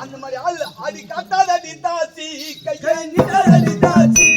அந்த மாதிரி ஆளு அடி காட்டாதடி தாசி கையை நிடாதடி தாசி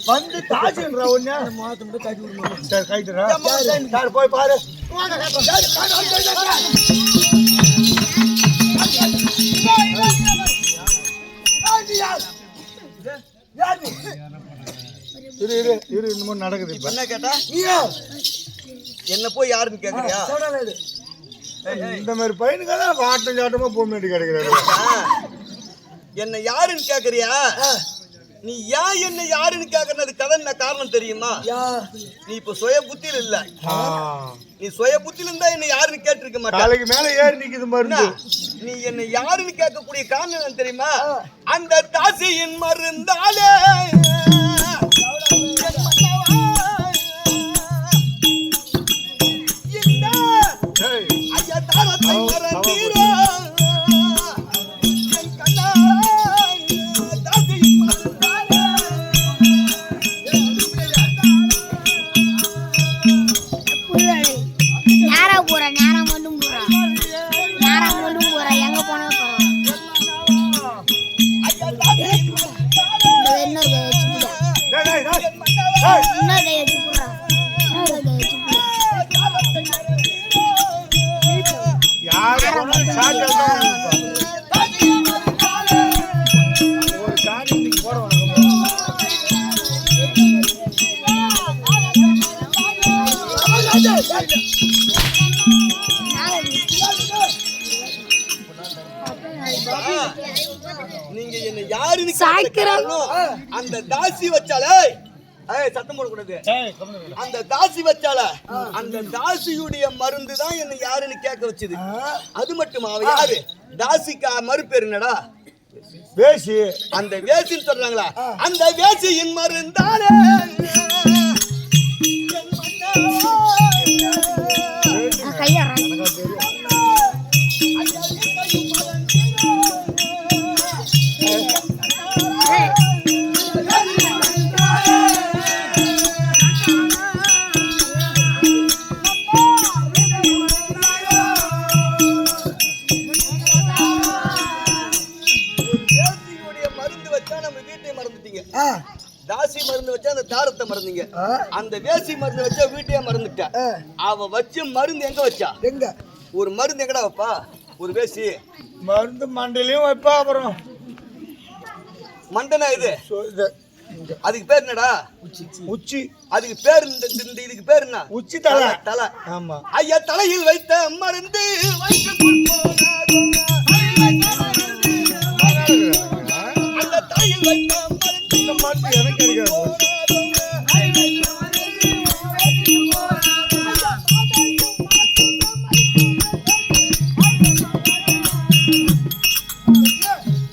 வந்து தாசின்ற ஒண்ணு மாத்தம் கைட்டுறா போய் பாரு இரு இன்னமும் நடக்குது. என்ன கேட்டா என்ன போய் யாருன்னு கேக்குறியா? இந்த மாதிரி பையனுக்கெல்லாம் வாட்டம் சாட்டமா பொம்மைட்டு கிடைக்கிறாரு. என்ன யாருன்னு கேக்குறியா? நீ ஏன் என்ன யாருன்னு கேக்குறது கதை என்ன காரணம் தெரியுமா? நீ இப்ப சுய புத்தியில இல்ல. நீ சுய புத்தியில இருந்தா என்ன யாருன்னு கேட்டிருக்க மாட்டேன். தலைக்கு மேல ஏறி நிக்குது மருந்து. நீ என்ன யாருன்னு கேட்கக்கூடிய காரணம் என்ன தெரியுமா? அந்த தாசியின் மருந்தாலே ஐயா தாரத்தை மறந்தீரோ நீங்க என்ன யாருன்னு அந்த தாசி வச்சாலே சத்தம் போடக்கூடாது. அந்த தாசி வச்சால அந்த தாசியுடைய மருந்து தான் என்ன யாருன்னு கேட்க வச்சது. அது மட்டுமா அவ யாரு? தாசிக்கா மறுபேரு என்னடா? வேசி. அந்த வேசின்னு சொல்றாங்களா? அந்த வேசியின் மருந்தாலே தாசி மருந்து வச்சா அந்த தாரத்தை மறந்தீங்க. அந்த வேசி மருந்து வச்சா வீட்டையே மறந்துட்ட. அவ வச்ச மருந்து எங்க வச்சா? எங்க ஒரு மருந்து எங்கடா வைப்பா? ஒரு வேசி மருந்து மண்டையிலயும் வைப்பா. அப்புறம் மண்டனா இது அதுக்கு பேர் என்னடா? உச்சி. அதுக்கு பேர் இதுக்கு பேர் என்ன? உச்சி தலை. தலை. ஆமா. ஐயா தலையில் வைத்த மருந்து வைத்து